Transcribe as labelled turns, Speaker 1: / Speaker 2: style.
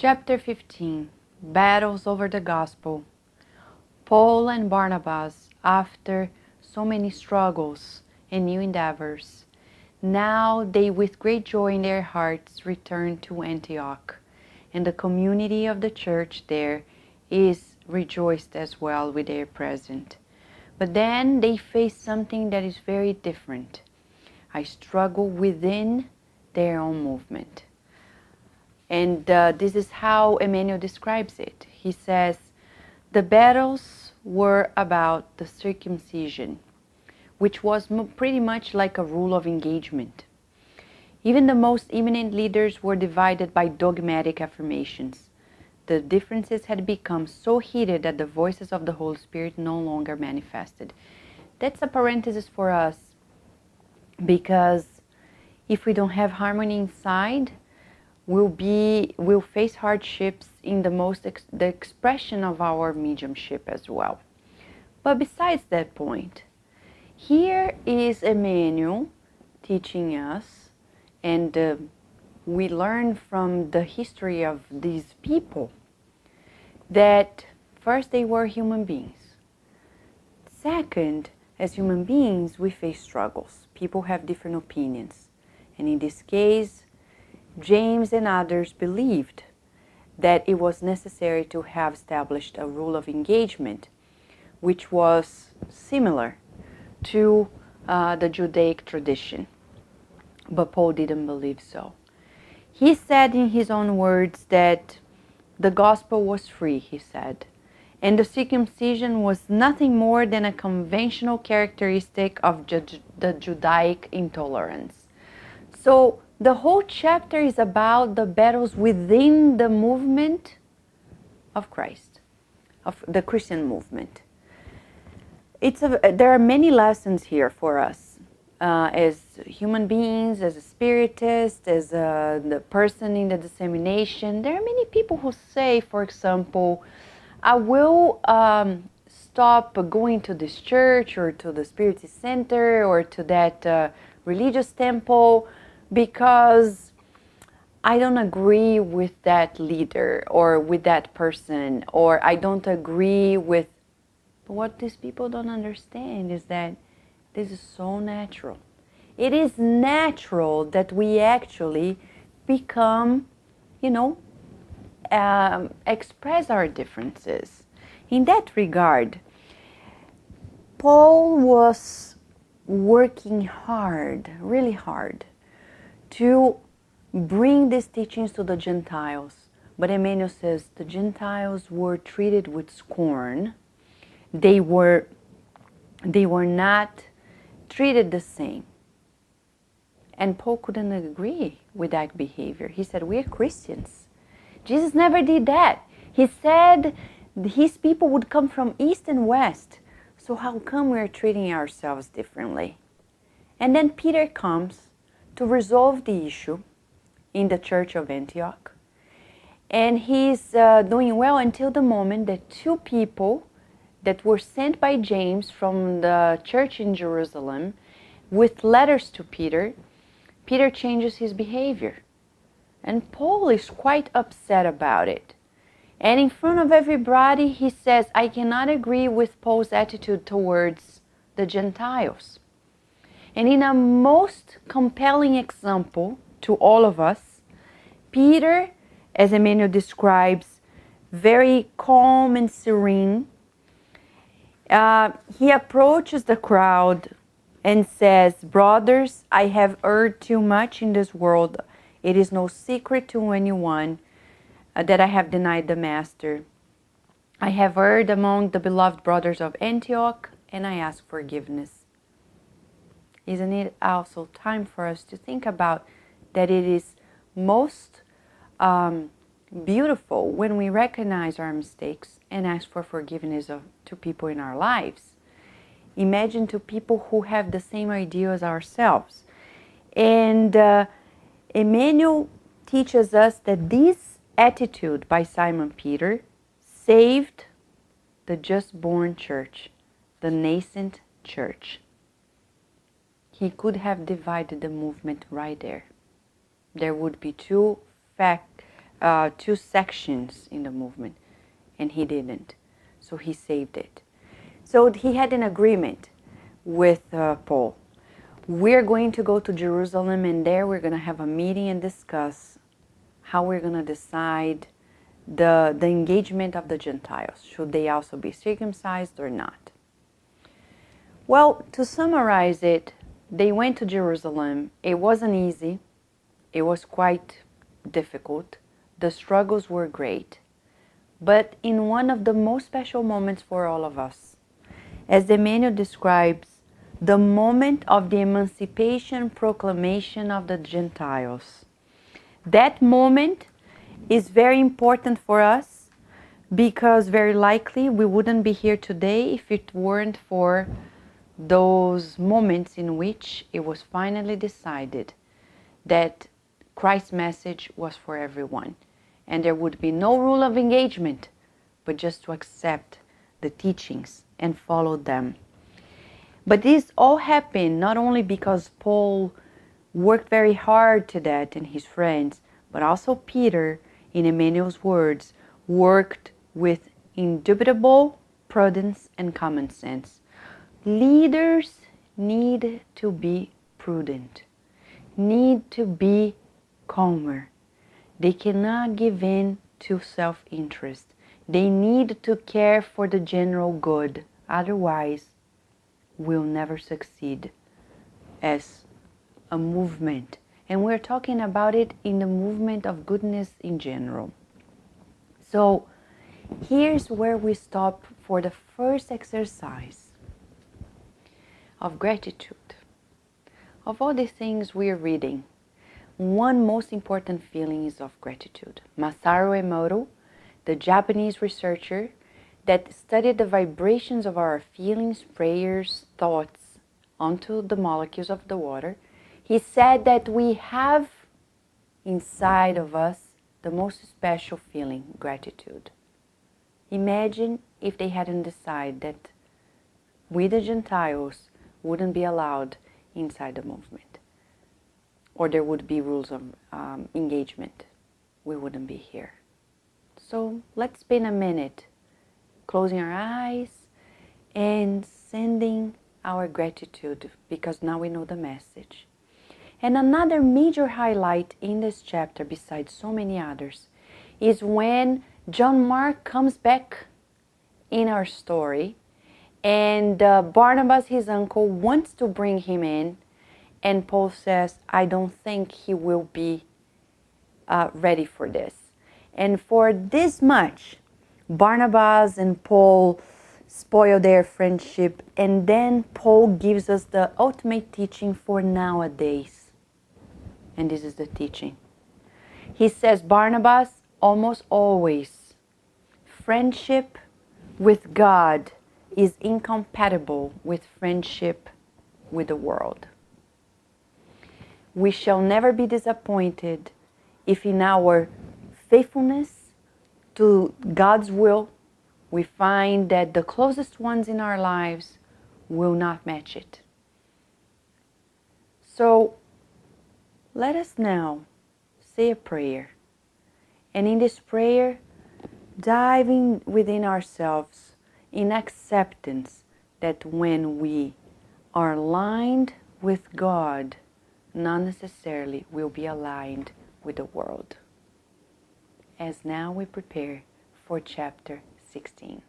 Speaker 1: Chapter 15. Battles over the Gospel. Paul and Barnabas, after so many struggles and new endeavors, now they with great joy in their hearts return to Antioch, and the community of the church there is rejoiced as well with their presence. But then they face something that is very different, a struggle within their own movement. And this is how Emmanuel describes it. He says, the battles were about the circumcision, which was pretty much like a rule of engagement. Even the most eminent leaders were divided by dogmatic affirmations. The differences had become so heated that the voices of the Holy Spirit no longer manifested. That's a parenthesis for us, because if we don't have harmony inside, we'll face hardships in the expression of our mediumship as well. But besides that point, here is Emmanuel teaching us, and we learn from the history of these people that first they were human beings. Second, as human beings, we face struggles. People have different opinions. And in this case, James and others believed that it was necessary to have established a rule of engagement, which was similar to the Judaic tradition. But Paul didn't believe so. He said in his own words that the gospel was free, he said, and the circumcision was nothing more than a conventional characteristic of the Judaic intolerance. So the whole chapter is about the battles within the movement of Christ, of the Christian movement. There are many lessons here for us as human beings, as a spiritist, as the person in the dissemination. There are many people who say, for example, I will stop going to this church or to the Spiritist center or to that religious temple because I don't agree with that leader or with that person, or I don't agree with... But what these people don't understand is that this is so natural. It is natural that we actually become, express our differences. In that regard, Paul was working hard, really hard, to bring these teachings to the Gentiles. But Emmanuel says the Gentiles were treated with scorn. They were not treated the same. And Paul couldn't agree with that behavior. He said, we are Christians. Jesus never did that. He said his people would come from east and west. So how come we're treating ourselves differently? And then Peter comes to resolve the issue in the church of Antioch. And he's doing well until the moment that two people that were sent by James from the church in Jerusalem with letters to Peter changes his behavior. And Paul is quite upset about it. And in front of everybody, he says, I cannot agree with Paul's attitude towards the Gentiles. And in a most compelling example to all of us, Peter, as Emmanuel describes, very calm and serene, he approaches the crowd and says, brothers, I have erred too much in this world. It is no secret to anyone that I have denied the Master. I have erred among the beloved brothers of Antioch, and I ask forgiveness. Isn't it also time for us to think about that it is most beautiful when we recognize our mistakes and ask for forgiveness to people in our lives. Imagine to people who have the same idea as ourselves. And Emmanuel teaches us that this attitude by Simon Peter saved the just born church, the nascent church. He could have divided the movement right there. There would be two two sections in the movement, and he didn't. So he saved it. So he had an agreement with Paul. We're going to go to Jerusalem, and there we're going to have a meeting and discuss how we're going to decide the engagement of the Gentiles. Should they also be circumcised or not? Well, to summarize it, they went to Jerusalem. It wasn't easy. It was quite difficult. The struggles were great. But in one of the most special moments for all of us, as the manual describes, the moment of the emancipation proclamation of the Gentiles. That moment is very important for us because very likely we wouldn't be here today if it weren't for those moments in which it was finally decided that Christ's message was for everyone. And there would be no rule of engagement, but just to accept the teachings and follow them. But this all happened not only because Paul worked very hard to that and his friends, but also Peter, in Emmanuel's words, worked with indubitable prudence and common sense. Leaders need to be prudent, need to be calmer. They cannot give in to self-interest. They need to care for the general good. Otherwise, we'll never succeed as a movement. And we're talking about it in the movement of goodness in general. So here's where we stop for the first exercise of gratitude. Of all the things we're reading, one most important feeling is of gratitude. Masaru Emoto, the Japanese researcher that studied the vibrations of our feelings, prayers, thoughts onto the molecules of the water, he said that we have inside of us the most special feeling, gratitude. Imagine if they hadn't decided that we, the Gentiles, wouldn't be allowed inside the movement, or there would be rules of engagement. We wouldn't be here. So let's spend a minute closing our eyes and sending our gratitude, because now we know the message. And another major highlight in this chapter, besides so many others, is when John Mark comes back in our story, and Barnabas, his uncle, wants to bring him in, and Paul says, I don't think he will be ready for this. And for this much, Barnabas and Paul spoil their friendship, and then Paul gives us the ultimate teaching for nowadays. And this is the teaching. He says, Barnabas, almost always, friendship with God is incompatible with friendship with the world. We shall never be disappointed if in our faithfulness to God's will, we find that the closest ones in our lives will not match it. So let us now say a prayer. And in this prayer, diving within ourselves in acceptance that when we are aligned with God, not necessarily will be aligned with the world. As now we prepare for chapter 16.